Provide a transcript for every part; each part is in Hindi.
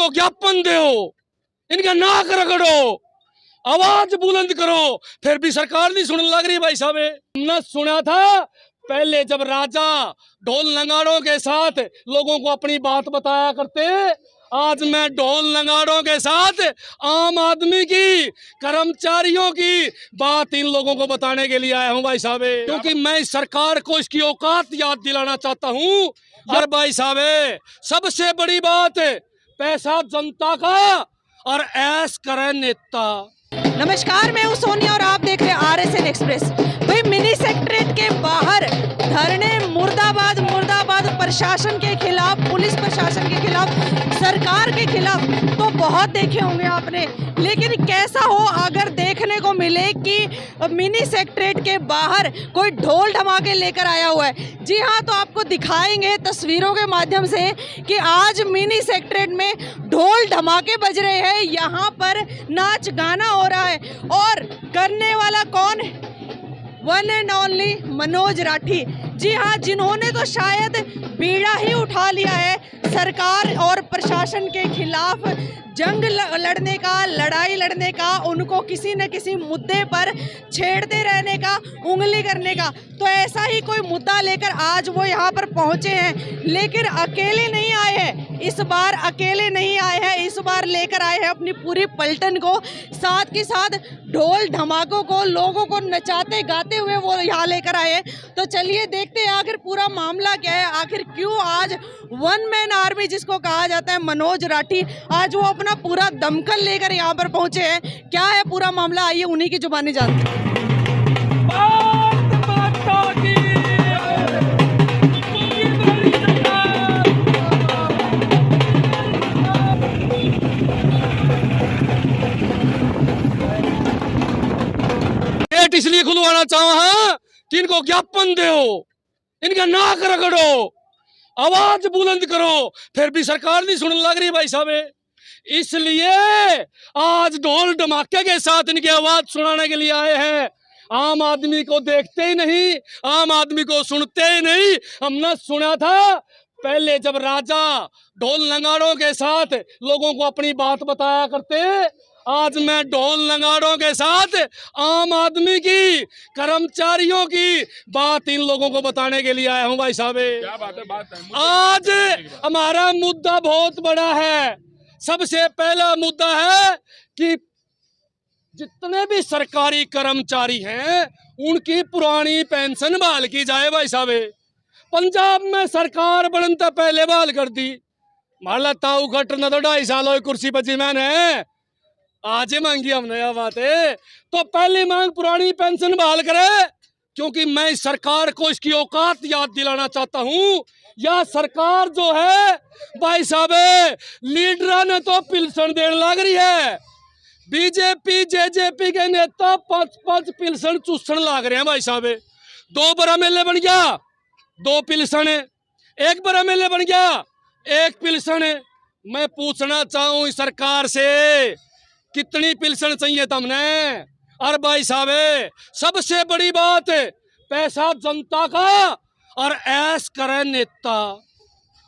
इनको ज्ञापन दो, इनका नाक रगड़ो, आवाज बुलंद करो, फिर भी सरकार नहीं सुनने लग रही। भाई साहब हमने सुना था पहले जब राजा ढोल नगाड़ों के साथ लोगों को अपनी बात बताया करते, आज मैं ढोल नगाड़ों के साथ आम आदमी की, कर्मचारियों की बात इन लोगों को बताने के लिए आया हूं भाई साहब, क्योंकि मैं सरकार को इसकी औकात याद दिलाना चाहता हूं। और भाई साहब सबसे बड़ी बात, पैसा जनता का और ऐश करे नेता। नमस्कार, मैं हूं सोनिया और आप देख रहे हैं RSN एक्सप्रेस। भाई मिनी सेक्रेटरीट के बाहर धरने, मुर्दाबाद मुर्दाबाद, प्रशासन के खिलाफ, पुलिस प्रशासन के खिलाफ, सरकार के खिलाफ तो बहुत देखे होंगे आपने, लेकिन कैसा हो अगर देखने को मिले कि मिनी सेक्रेटरीट के बाहर कोई ढोल धमाके लेकर आया हुआ है। जी हाँ, तो आपको दिखाएंगे तस्वीरों के माध्यम से कि आज मिनी सेक्रेटरीट में ढोल धमाके बज रहे हैं, यहाँ पर नाच गाना हो रहा है और करने वाला कौन है? One and only Manoj Rathi. जी हाँ, जिन्होंने तो शायद बीड़ा ही उठा लिया है सरकार और प्रशासन के खिलाफ, जंग लड़ने का, लड़ाई लड़ने का, उनको किसी न किसी मुद्दे पर छेड़ते रहने का, उंगली करने का। तो ऐसा ही कोई मुद्दा लेकर आज वो यहाँ पर पहुँचे हैं, लेकिन अकेले नहीं आए हैं। इस बार अकेले नहीं आए हैं, इस बार लेकर आए हैं अपनी पूरी पलटन को, साथ के साथ ढोल धमाकों को, लोगों को नचाते गाते हुए वो यहाँ लेकर आए हैं। तो चलिए देखते हैं आखिर पूरा मामला क्या है, आखिर क्यों आज वन मैन आर्मी जिसको कहा जाता है मनोज राठी, आज वो अपना पूरा दमकल लेकर यहाँ पर पहुंचे हैं। क्या है पूरा मामला, आइए उन्हीं की जुबानी जानते हैं। गेट इसलिए खुलवाना चाहा कि इनको ज्ञापन दो, इनका नाक रगड़ो, आवाज बुलंद करो, फिर भी सरकार नहीं सुनने लग रही। भाई साहब इसलिए आज ढोल धमाके के साथ इनकी आवाज सुनाने के लिए आए हैं। आम आदमी को देखते ही नहीं, आम आदमी को सुनते ही नहीं। हमने सुना था पहले जब राजा ढोल नगाड़ों के साथ लोगों को अपनी बात बताया करते, आज मैं ढोल नगाड़ों के साथ आम आदमी की, कर्मचारियों की बात इन लोगों को बताने के लिए आया हूं। भाई साहब क्या बात है, आज हमारा मुद्दा बहुत बड़ा है। सबसे पहला मुद्दा है कि जितने भी सरकारी कर्मचारी हैं उनकी पुरानी पेंशन बहाल की जाए। भाई साहब पंजाब में सरकार बनता पहले बहाल कर दी, माला ताऊ घटना तो 2.5 साल हो कुर्सी बची मैंने, आज ही मांगी हमने यह बात है। तो पहली मांग पुरानी पेंशन बहाल करे, क्योंकि मैं इस सरकार को इसकी औकात याद दिलाना चाहता हूं। यह सरकार जो है भाई साहब लीडर ने तो पिलसन देने लग रही है, बीजेपी जेजेपी के नेता 5-5 पिलसन चूसन लग रहे हैं। भाई साहब 2 बार MLA बन गया 2 पिलसन, 1 बार MLA बन गया 1 पिलसन। मैं पूछना चाहूं इस सरकार से कितनी पिलसन चाहिए तुमने? और भाई साहब सबसे बड़ी बात, पैसा जनता का और ऐश करे नेता।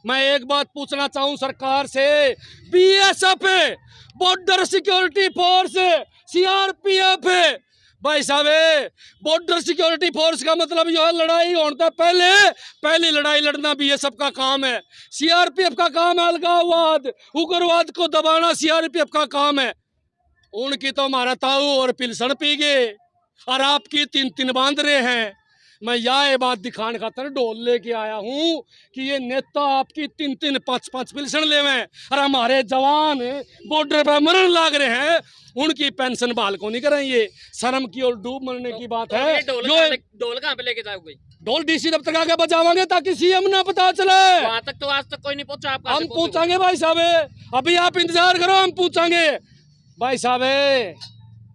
मैं एक बात पूछना चाहूं सरकार से, BSF border security force, CRPF, भाई साहब बॉर्डर सिक्योरिटी फोर्स का मतलब यह है लड़ाई होने पहले लड़ाई लड़ना BSF का काम है। CRPF का काम है अलगाववाद, उग्रवाद को दबाना CRPF का काम है। उनकी तो हमारा ताऊ और पिलसन पी गए और आपकी 3-3 बांध रहे हैं। मैं यह बात दिखाने खातर ढोल लेके आया हूं कि ये नेता आपकी 3-3, 5-5 पिलसन लेवे और हमारे जवान बॉर्डर पर मरण लाग रहे हैं, उनकी पेंशन बहाल को नहीं करेंगे। शर्म की और डूब मरने की बात है। ढोल कहाँ पे लेके जाओगे? ढोल DC दफ्तर का बजावांगे ताकि CM ना पता चले। वहाँ तक तो आज तक कोई नहीं पहुंचा। आप हम पूछेंगे भाई साहब, अभी आप इंतजार करो, हम पूछेंगे। भाई साहब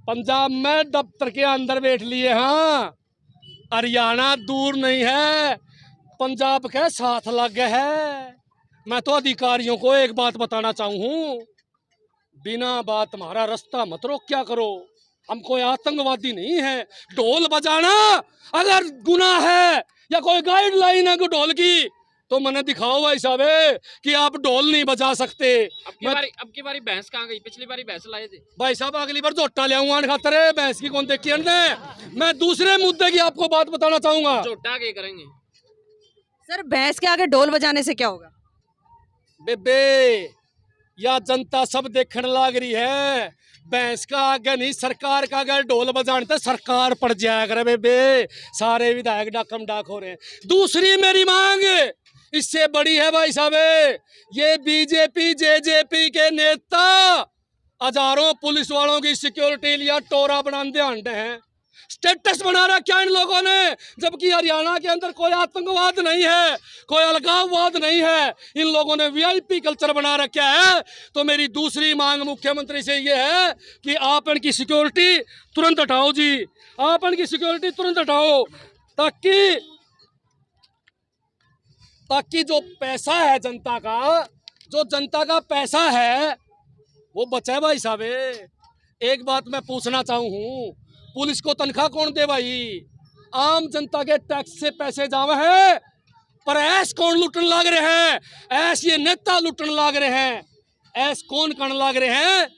पंजाब में दफ्तर के अंदर बैठ लिए, हाँ हरियाणा दूर नहीं है, पंजाब के साथ लग है। मैं तो अधिकारियों को एक बात बताना चाहूँ, बिना बात तुम्हारा रास्ता मत रोक क्या करो, हम कोई आतंकवादी नहीं है। ढोल बजाना अगर गुनाह है या कोई गाइडलाइन है ढोल की, तो मैंने दिखाओ भाई साहब कि आप ढोल नहीं बजा सकते। अब की बारी भैंस कहाँ गई? पिछली बारी भैंस लाए थे। भाई साहब अगली बार झोटा ले आऊंगा खातर है, भैंस की कौन देखी है। मैं दूसरे मुद्दे की आपको बात बताना चाहूंगा। झोटा के करेंगे सर भैंस के आगे ढोल बजाने से क्या होगा? बेबे या जनता सब देखने लग रही है, भैंस का आगे नहीं सरकार का अगर ढोल बजाने तो सरकार पड़ जाया करे बेबे। सारे विधायक डाकम डाक हो रहे हैं। दूसरी मेरी मांग इससे बड़ी है भाई साहब, ये बीजेपी जेजेपी के नेता हजारों पुलिस वालों की सिक्योरिटी लिया टोरा बनाते आंटे हैं। स्टेटस बना रखा इन लोगों ने, जबकि हरियाणा के अंदर कोई आतंकवाद नहीं है, कोई अलगाववाद नहीं है। इन लोगों ने वीआईपी कल्चर बना रखा है। तो मेरी दूसरी मांग मुख्यमंत्री से ये है कि आप इनकी सिक्योरिटी तुरंत हटाओ जी, आप इनकी सिक्योरिटी तुरंत हटाओ, ताकि जो पैसा है जनता का, जो जनता का पैसा है वो बचे भाई साहब। एक बात मैं पूछना चाहूँ, पुलिस को तनख्वाह कौन दे भाई? आम जनता के टैक्स से पैसे जावे हैं, पर ऐस कौन लुटन लाग रहे हैं? ऐस ये नेता लुटन लाग रहे हैं। ऐस कौन करने लाग रहे हैं?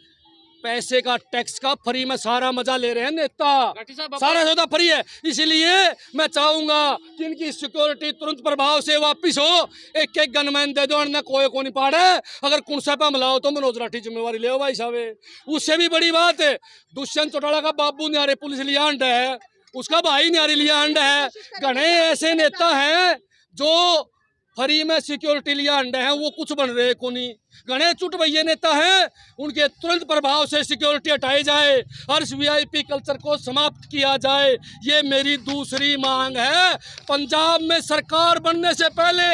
पैसे का टैक्स का फ्री में सारा मजा ले रहे हैं नेता, सारा सौदा फ्री है। इसलिए मैं चाहूंगा कि इनकी सिक्योरिटी तुरंत प्रभाव से वापिस हो। एक एक गनमैन दे दो, ना कोई को नहीं पाड़े। अगर कुंसा पे हमला हो तो मनोज राठी जिम्मेवारी ले भाई साहब। उससे भी बड़ी बात है, दुष्यंत चौटाला का बाबू न्यारे पुलिस लिया अंड है, उसका भाई न्यारे लिया अंड है। घने ऐसे नेता हैं जो फ्री में सिक्योरिटी लिया अंडे हैं, वो कुछ बन रहे को नहीं। घने चुट भैया नेता हैं, उनके तुरंत प्रभाव से सिक्योरिटी हटाई जाए और इस वीआईपी कल्चर को समाप्त किया जाए। ये मेरी दूसरी मांग है। पंजाब में सरकार बनने से पहले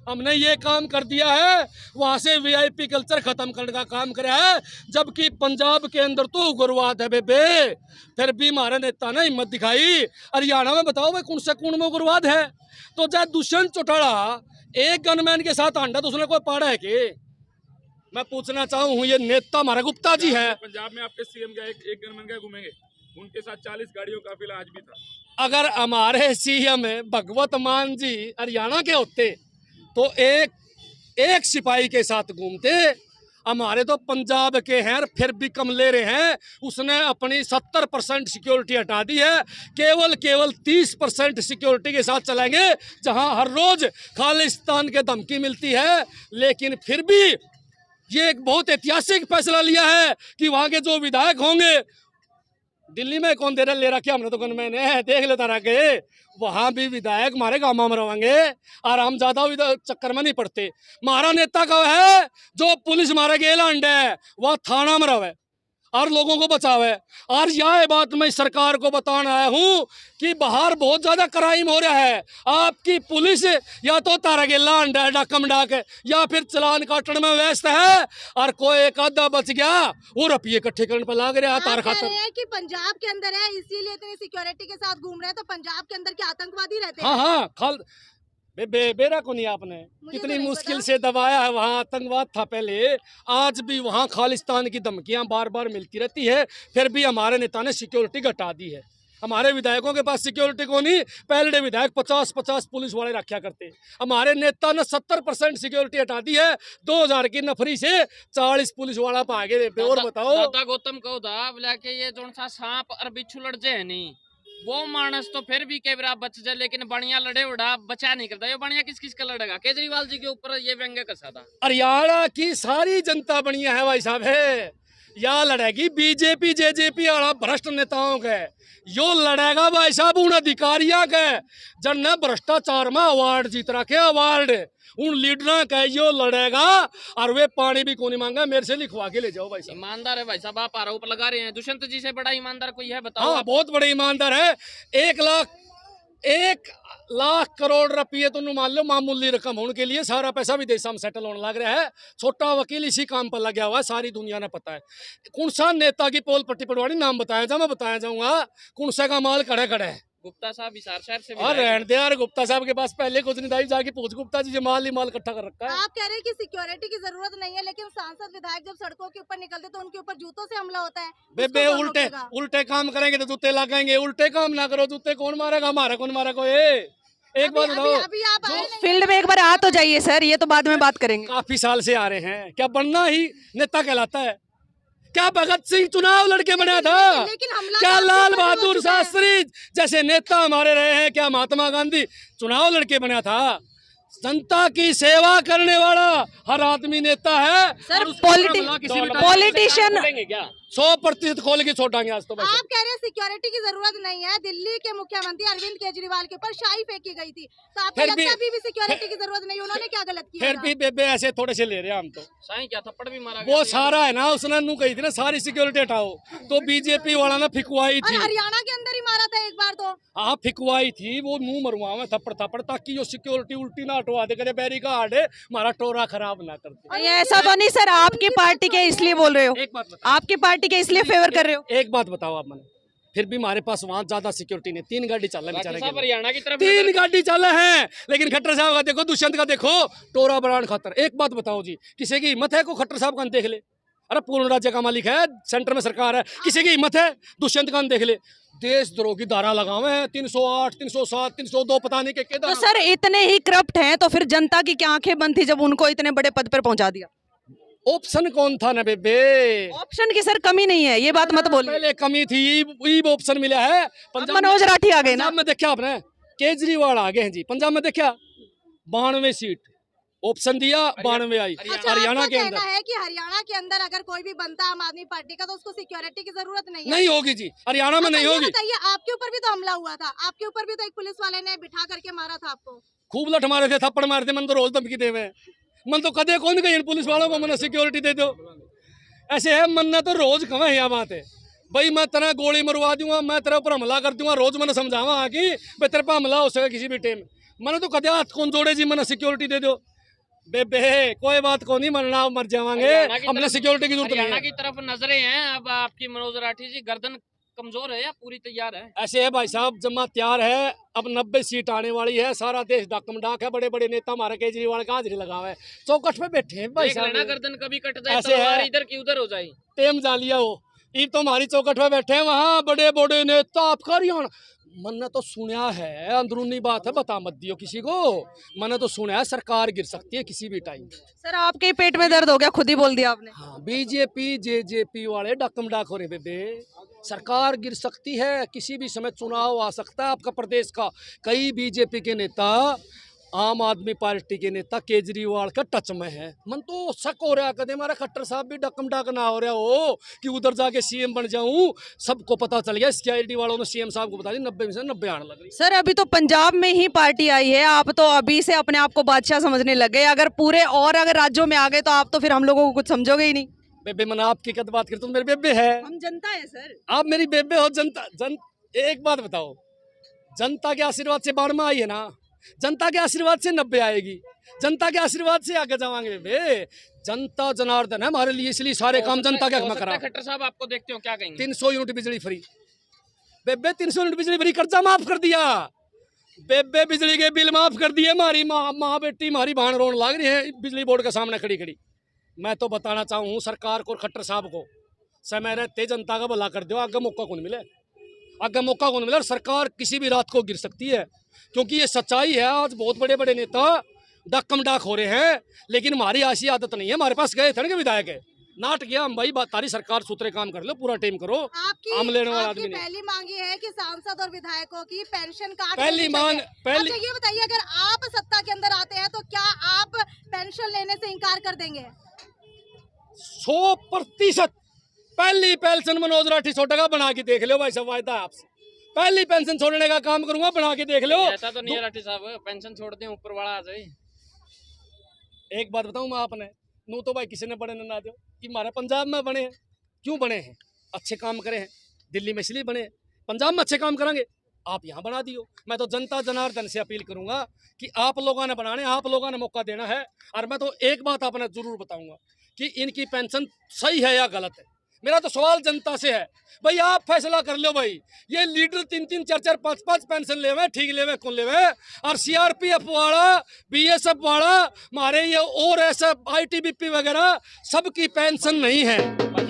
हमने ये काम कर दिया है, वहाँ से वीआईपी कल्चर खत्म करने का काम करा है, जबकि पंजाब के अंदर तो उग्रवाद है बेबे। फिर भी हमारे नेता ने हिम्मत दिखाई। हरियाणा में बताओ भाई कौन से कौन में उग्रवाद है? तो चाहे दुष्यंत चौटाला एक गनमैन के साथ आंडा तो उसने कोई पाड़ा है कि? मैं पूछना चाहूँ, ये नेता हमारा गुप्ता जी है। पंजाब में आपके सीएम का एक गनमैन का घूमेंगे, उनके साथ 40 गाड़ियों का काफिला आज भी था। अगर हमारे सीएम भगवत मान जी हरियाणा के होते तो एक सिपाही के साथ घूमते। हमारे तो पंजाब के हैं, फिर भी कम ले रहे हैं। उसने अपनी 70% सिक्योरिटी हटा दी है, केवल 30% सिक्योरिटी के साथ चलेंगे, जहां हर रोज खालिस्तान के धमकी मिलती है। लेकिन फिर भी ये एक बहुत ऐतिहासिक फैसला लिया है कि वहां के जो विधायक होंगे, दिल्ली में कौन दे रहा ले रखा हमने तो गनमैन है, देख लेता रह गए, वहां भी विधायक हमारे गाँव में रहेंगे और हम ज्यादा चक्कर में नहीं पड़ते। हमारा नेता का है जो पुलिस मारे गेला अंडे है, वह थाना में रहे और लोगों को बचावे। और यह बात मैं सरकार को बताना आया हूँ कि बाहर बहुत ज्यादा क्राइम हो रहा है। आपकी पुलिस या तो तारा गेला अंडा है डाकम डाक है, या फिर चलान काटने में व्यस्त है, और कोई एक आधा बच गया वो रुपये इकट्ठे करने पर लाग रहा है तार खातर। कि पंजाब के अंदर है इसीलिए इतनी सिक्योरिटी के साथ घूम रहे हैं, तो पंजाब के अंदर क्या आतंकवादी रहते हैं? हाँ बेरा को नहीं आपने कितनी मुश्किल से दबाया है। वहाँ आतंकवाद था पहले, आज भी वहाँ खालिस्तान की धमकियाँ बार बार मिलती रहती है, फिर भी हमारे नेता ने सिक्योरिटी घटा दी है। हमारे विधायकों के पास सिक्योरिटी को नहीं, पहले विधायक 50-50 पुलिस वाले रखा करते। हमारे नेता ने 70% सिक्योरिटी हटा दी है। 2000 की नफरी से 40 पुलिस वाला पा गए। और बताओ दादा गौतम कहो था बोला कि ये जो सा सांप और बिच्छू लड़ जाए नहीं, वो मानस तो फिर भी कई बार बच जाए, लेकिन बढ़िया लड़े उड़ा बचा नहीं करता। ये बढ़िया किस किस का लड़ेगा? केजरीवाल जी के ऊपर ये व्यंग्य कसा था। हरियाणा की सारी जनता बढ़िया है भाई साहब है, या लड़ेगी बीजेपी जेजेपी वाला भ्रष्ट नेताओं के, यो लड़ेगा भाई साहब उन अधिकारियों के जिनने भ्रष्टाचार में अवार्ड जीत रखे, अवार्ड उन लीडरों का यो लड़ेगा। और वे पानी भी कौन मांगा, मेरे से लिखवा के ले जाओ भाई साहब। ईमानदार है भाई साहब, आप आरोप लगा रहे हैं। दुष्यंत जी से बड़ा ईमानदार कोई है बताओ? हाँ बहुत बड़े ईमानदार है। 1 लाख करोड़ रुपये तो मान लो मामूली रकम होने के लिए सारा पैसा विदेश में सेटल होने लग रहा है। छोटा वकील इसी काम पर लगा हुआ है, सारी दुनिया ने पता है। कौन सा नेता की पोल पट्टी पटवारी नाम बताया जा, मैं बताया जाऊंगा कौन सा का माल खड़े खड़े है। गुप्ता साहब हिसार शहर से और रहने दे यार, गुप्ता साहब के पास पहले कुछ नहीं था, जाके पूछ गुप्ता जी माल ही माल इकट्ठा कर रखा है। आप कह रहे हैं कि सिक्योरिटी की जरूरत नहीं है, लेकिन सांसद विधायक जब सड़कों के ऊपर निकलते तो उनके ऊपर जूतों से हमला होता है। बेबे उल्टे काम करेंगे तो जूते लगाएंगे, उल्टे काम ना करो, जूते कौन मारेगा? हमारा कौन मारा कोई? एक बात बताओ, अभी आप आए नहीं। फील्ड में एक बार आ तो जाइए सर, ये तो बाद में बात करेंगे। काफी साल से आ रहे हैं, क्या बनना ही नेता कहलाता है? क्या भगत सिंह चुनाव लड़के बना था? लेकिन हमला क्या तो लाल आपके ऊपर भी हो बहादुर चुका है। शास्त्री जैसे नेता हमारे रहे हैं? क्या महात्मा गांधी चुनाव लड़के बना था? जनता की सेवा करने वाला हर आदमी नेता है। सर, और उसको भला किसी भी पॉलिटिशियन 100% खोल के छोड़ांगे आज तो बस। आप कह रहे हैं सिक्योरिटी की जरूरत नहीं है। दिल्ली के मुख्यमंत्री अरविंद केजरीवाल के ऊपर शाही फेंकी गई थी, तो आपको फिर लगता है भी- अभी भी सिक्योरिटी की जरूरत नहीं? उन्होंने क्या गलत किया फिर था? भी बेबे ऐसे थोड़े से ले रहे हैं हम तो। साईं क्या थप्पड़ भी मारा वो सारा है ना, उसने नू कही थी ना सारी सिक्योरिटी हटाओ, तो बीजेपी वाला ने फिकवाई और थी। हरियाणा के अंदर ही मारा था एक बार तो। हाँ फिकवाई थी, वो मुंह मरवा में थप्पड़ थप्पड़, ताकि जो सिक्योरिटी उल्टी ना हटवा दे, करे बैरिकाड है हमारा टोरा खराब ना कर दे। नहीं, ऐसा तो नहीं सर, आपकी पार्टी के इसलिए बोल रहे हो, एक बात बताओ, आपकी पार्टी के इसलिए फेवर कर रहे हो। एक बात बताओ आप मैंने, फिर भी हमारे पास वहाँ ज्यादा सिक्योरिटी नहीं, 3 गाड़ी चल रहा है बेचारे के लिए। हरियाणा की तरफ 3 गाड़ी चल रहे हैं, लेकिन खट्टर साहब का देखो, दुष्यंत का देखो, टोरा बरान खतर। एक बात बताओ जी, किसी की हिम्मत है को खट्टर साहब का देख ले? अरे पूर्ण राज्य का मालिक है, सेंटर में सरकार है, किसी की हिम्मत है दुष्यंत का देख ले? देशद्रोह की धारा लगावे हैं, 308, 307, 302 पता नहीं के तो सर इतने ही करप्ट हैं, तो फिर जनता की क्या आंखें बंद थी जब उनको इतने बड़े पद पर पहुंचा दिया? ऑप्शन कौन था ना बेबे? ऑप्शन की सर कमी नहीं है, ये बात मत बोलिए। पहले कमी थी, ईब ऑप्शन मिला है। अब मनोज राठी आ गए ना। पंजाब में देखा आपने, केजरीवाल आ गए हैं जी। पंजाब में देखा 92 सीट ऑप्शन दिया, 92 आई। अच्छा, हरियाणा आपका के कहना अंदर है कि हरियाणा के अंदर अगर कोई भी बनता है आम आदमी पार्टी का, तो उसको सिक्योरिटी की जरूरत नहीं है? नहीं होगी जी, हरियाणा में अच्छा, नहीं ये होगी। बताइए, आपके ऊपर भी तो हमला हुआ था, आपके ऊपर भी तो एक पुलिस वाले ने बिठा करके मारा था आपको। खूब लठ मारे थे, थप्पड़ मारे थे, मन तो रोज धमकी देवे। मन तो कदे कौन कहीं पुलिस वालों को मन सिक्योरिटी दे दो, ऐसे है मन ने तो रोज कमा यहाँ बात है भाई, मैं तेरा गोली मरवा दूंगा, मैं तेरे ऊपर हमला कर दूंगा, रोज मैंने समझावा कि भाई तेरे पर हमला हो सके किसी भी टाइम। मैंने तो कदे हाथ कौन जोड़े जी, मैंने सिक्योरिटी दे दो। बेबे कोई बात को नहीं, मरना मर जावांगे, हमने सिक्योरिटी की जरूरत हरियाणा नहीं की तरफ नजरें हैं अब आपकी मनोज राठी जी। गर्दन कमजोर है या पूरी तैयार है? ऐसे है भाई साहब, जमा तैयार है, अब 90 सीट आने वाली है, सारा देश डाकम डाक है, बड़े बड़े नेता हमारे केजरीवाल का हाजिरी लगा हुआ है, चौकट पे बैठे हैं भाई देख लेना साहब। गर्दन कभी कट जाए, ऐसे है। तलवार इधर की उधर हो जाए। टेम जा लिया वो, ईब तो हमारी चौकट पे बैठे हैं, वहाँ बड़े बड़े नेता आपका हरियाणा। मैंने तो सुना है, अंदरूनी बात है, बता मत दियो किसी को, मैंने तो सुना है सरकार गिर सकती है किसी भी टाइम। सर आपके ही पेट में दर्द हो गया, खुद ही बोल दिया आपने। हाँ, बीजेपी जेजेपी वाले डाकम डाक हो रहे बेबे, सरकार गिर सकती है किसी भी समय, चुनाव आ सकता है आपका प्रदेश का। कई बीजेपी के नेता आम आदमी पार्टी के नेता केजरीवाल का टच में है। मन तो शक हो रहा है, कदे हमारा खट्टर साहब भी डकम डाक ना हो रहा हो कि उधर जाके सीएम बन जाऊं। सबको पता चल गया, सिक्योरिटी वालों ने सीएम साहब को बता दी 90 में से 90 आने लग रही। सर अभी तो पंजाब में ही पार्टी आई है, आप तो अभी से अपने आप को बादशाह समझने लगे। अगर पूरे और अगर राज्यों में आ गए तो आप तो फिर हम लोगों को कुछ समझोगे ही नहीं। बेबे मैंने आपकी कद बात करता हूँ, मेरे बेबे है, हम जनता है सर। आप मेरी बेबे हो। जनता एक बात बताओ, जनता के आशीर्वाद से 92 आई है ना, जनता के आशीर्वाद से 90 आएगी, जनता के आशीर्वाद से आगे जावांगे बेबे। जनता जनार्दन है हमारे लिए, इसलिए सारे काम जनता के हक में करा। खट्टर साहब आपको देखते हो क्या कहेंगे? 300 यूनिट बिजली फ्री बेबे, 300 यूनिट बिजली फ्री, कर्जा माफ कर दिया बेबे, बिजली के बिल माफ कर दिए। हमारी माँ बेटी हमारी भाण रोन लाग रही है बिजली बोर्ड के सामने खड़ी खड़ी। मैं तो बताना चाहूँ सरकार को और खट्टर साहब को, समय रहते जनता का भला कर दो, आगे मौका कौन मिले, आगे मौका कौन मिले। और सरकार किसी भी रात को गिर सकती है, क्योंकि ये सच्चाई है। आज बहुत बड़े बड़े नेता डाकम डाक हो रहे हैं, लेकिन हमारी ऐसी आदत नहीं है। हमारे पास गए थे ना विधायक है, नाट गया हम भाई, तारी सरकार सूत्रे काम कर लो, पूरा टाइम करो। आम लेने वाला आदमी नहीं। पहली मांगी है कि सांसद और विधायकों की पेंशन कार्ड पहली मांग, पहली। अच्छा ये बताइए, अगर आप सत्ता के अंदर आते हैं तो क्या आप पेंशन लेने से इनकार कर देंगे? 100% पहली पेंशन मनोज राठी छोटेगा, बना के देख लो भाई साहब, वायदा है आपसे। पहली पेंशन छोड़ने का काम करूंगा, बना के देख लो। ऐसा तो नहीं है राठी साहब, पेंशन छोड़ दें ऊपर वाला आ जाए। एक बात बताऊं मैं आपने, नू तो भाई किसी ने बने ना दो कि हमारे पंजाब में बने हैं। क्यों बने हैं? अच्छे काम करे हैं। दिल्ली में इसलिए बने हैं, पंजाब में अच्छे काम करेंगे, आप यहाँ बना दियो। मैं तो जनता जनार्दन से अपील करूंगा कि आप लोगों ने बनाने, आप लोगों ने मौका देना है। और मैं तो एक बात आपने जरूर बताऊंगा कि इनकी पेंशन सही है या गलत है। मेरा तो सवाल जनता से है, भाई आप फैसला कर लो। भाई ये लीडर 3-3, 4-4, 5-5 पेंशन लेवे, ठीक लेवे कौन लेवे। और सीआरपीएफ वाला, बीएसएफ वाला, हमारे ये और ऐसा आईटीबीपी वगैरह सबकी पेंशन नहीं है।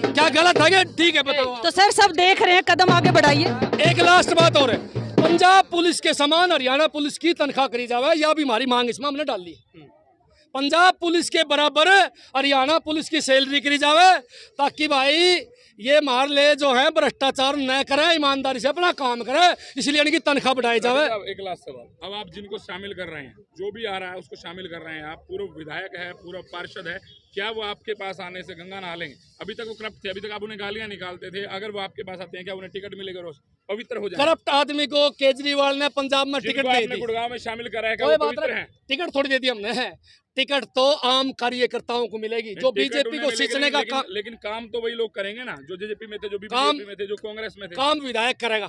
क्या गलत है? ठीक है बताओ। तो सर सब देख रहे हैं, कदम आगे बढ़ाइए। एक लास्ट बात और है, पंजाब पुलिस के समान हरियाणा पुलिस की तनख्वाह करी जावे, यह भी हमारी मांग इसमें हमने डाल ली। पंजाब पुलिस के बराबर हरियाणा पुलिस की सैलरी करी जावे, ताकि भाई ये मार ले जो है भ्रष्टाचार न करे, ईमानदारी से अपना काम करे, इसलिए इनकी तनख्वाह बढ़ाई जावे। एक लास्ट सवाल, अब आप जिनको शामिल कर रहे हैं, जो भी आ रहा है उसको शामिल कर रहे हैं, आप पूर्व विधायक है, पूर्व पार्षद है, क्या वो आपके पास आने से गंगा नहा लेंगे? अभी तक वो करप्ट थे, अभी तक आप उन्हें गालियां निकालते थे, अगर वो आपके पास आते हैं क्या उन्हें टिकट मिलेगा? रोज पवित्र हो जाए। करप्ट आदमी को केजरीवाल ने पंजाब में टिकट दे दी, गुड़गांव में शामिल करा है, कोई बात नहीं, टिकट थोड़ी दे दी हमने। टिकट तो आम कार्यकर्ताओं को मिलेगी, जो बीजेपी को सींचने का काम। लेकिन काम तो वही लोग करेंगे ना, जो जेजेपी में थे, जो बीजेपी में थे, जो कांग्रेस में थे। काम विधायक करेगा,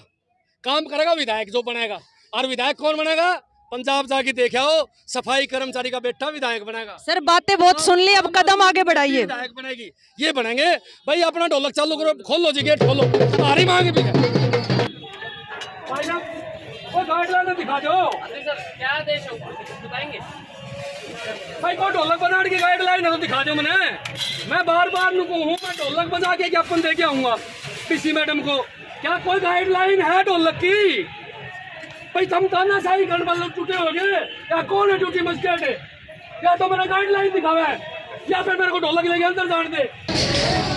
काम करेगा विधायक जो बनेगा। और विधायक कौन बनेगा? पंजाब जाके देखे हो, सफाई कर्मचारी का बेटा विधायक बनेगा। सर बातें बहुत सुन ली, अब कदम आगे बढ़ाइए। विधायक बनेगी, ये बनेंगे भाई। अपना ढोलक चालू करो, खोल लो जी गेट, खोलो। हमारी मांग भी है भाई साहब, वो गाइडलाइन दिखा दो क्या आदेश है बताएंगे भाई। को ढोलक बना के गाइडलाइन है तो दिखा दो मैंने। मैं बार बार नुकू हूँ, मैं ढोलक बजा के ज्ञापन दे के आऊंगा डीसी मैडम को। क्या कोई गाइडलाइन है ढोलक की? भाई तुम तानाशाही गणबल टूटे हो गए, या कौन है ड्यूटी मजिस्ट्रेट है? या तो मेरा गाइडलाइन दिखावा है, या फिर मेरे को ढोलक लेके अंदर जाने दे।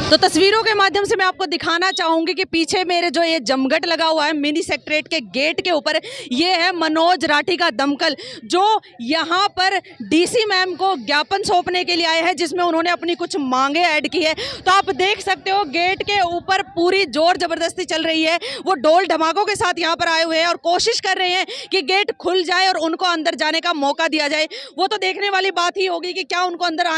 तो तस्वीरों के माध्यम से मैं आपको दिखाना चाहूंगी कि पीछे मेरे जो ये जमघट लगा हुआ है मिनी सेक्रेटरीट के गेट के ऊपर, ये है मनोज राठी का दमकल, जो यहाँ पर डीसी मैम को ज्ञापन सौंपने के लिए आए हैं, जिसमें उन्होंने अपनी कुछ मांगे ऐड की है। तो आप देख सकते हो गेट के ऊपर पूरी जोर जबरदस्ती चल रही है। वो ढोल ढमाकों के साथ यहाँ पर आए हुए हैं और कोशिश कर रहे हैं कि गेट खुल जाए और उनको अंदर जाने का मौका दिया जाए। वो तो देखने वाली बात ही होगी कि क्या उनको अंदर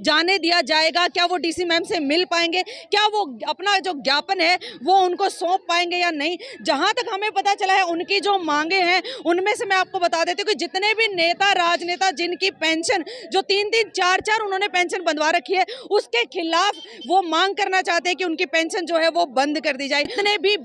जाने दिया जाएगा, क्या वो डीसी मैम से मिल पाएंगे, क्या वो अपना जो ज्ञापन है वो उनको सौंप पाएंगे या नहीं। जहां तक हमें पता चला है उनकी जो मांगे हैं उनमें से मैं आपको बता देती हूँ कि जितने भी नेता राजनेता जिनकी पेंशन जो 3-3 4-4 उन्होंने पेंशन बंधवा रखी है, उसके खिलाफ वो मांग करना चाहते हैं कि उनकी पेंशन जो है वो बंद कर दी जाए। जितने भी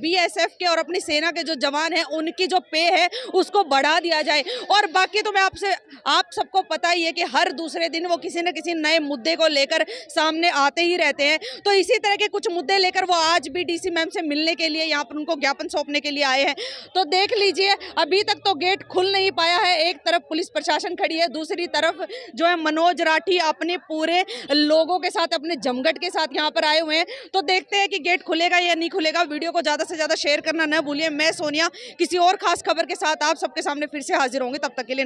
BSF के और अपनी सेना के जो जवान हैं उनकी जो पे है उसको बढ़ा दिया जाए। और बाकी तो मैं आप सबको पता ही है कि हर दूसरे दिन वो किसी न किसी नए मुद्दे को लेकर सामने आते ही रहते हैं। तो इसी तरह के कुछ मुद्दे लेकर वो आज भी डीसी मैम से मिलने के लिए यहाँ पर उनको ज्ञापन सौंपने के लिए आए हैं। तो देख लीजिए, अभी तक तो गेट खुल नहीं पाया है। एक तरफ पुलिस प्रशासन खड़ी है, दूसरी तरफ जो है मनोज राठी अपने पूरे लोगों के साथ, अपने जमघट के साथ यहाँ पर आए हुए हैं। तो देखते हैं कि गेट खुलेगा या नहीं खुलेगा। वीडियो को ज़्यादा से ज़्यादा शेयर करना न भूलिए। मैं सोनिया किसी और खास खबर के साथ आप सबके सामने फिर से हाजिर होंगे, तब तक के लिए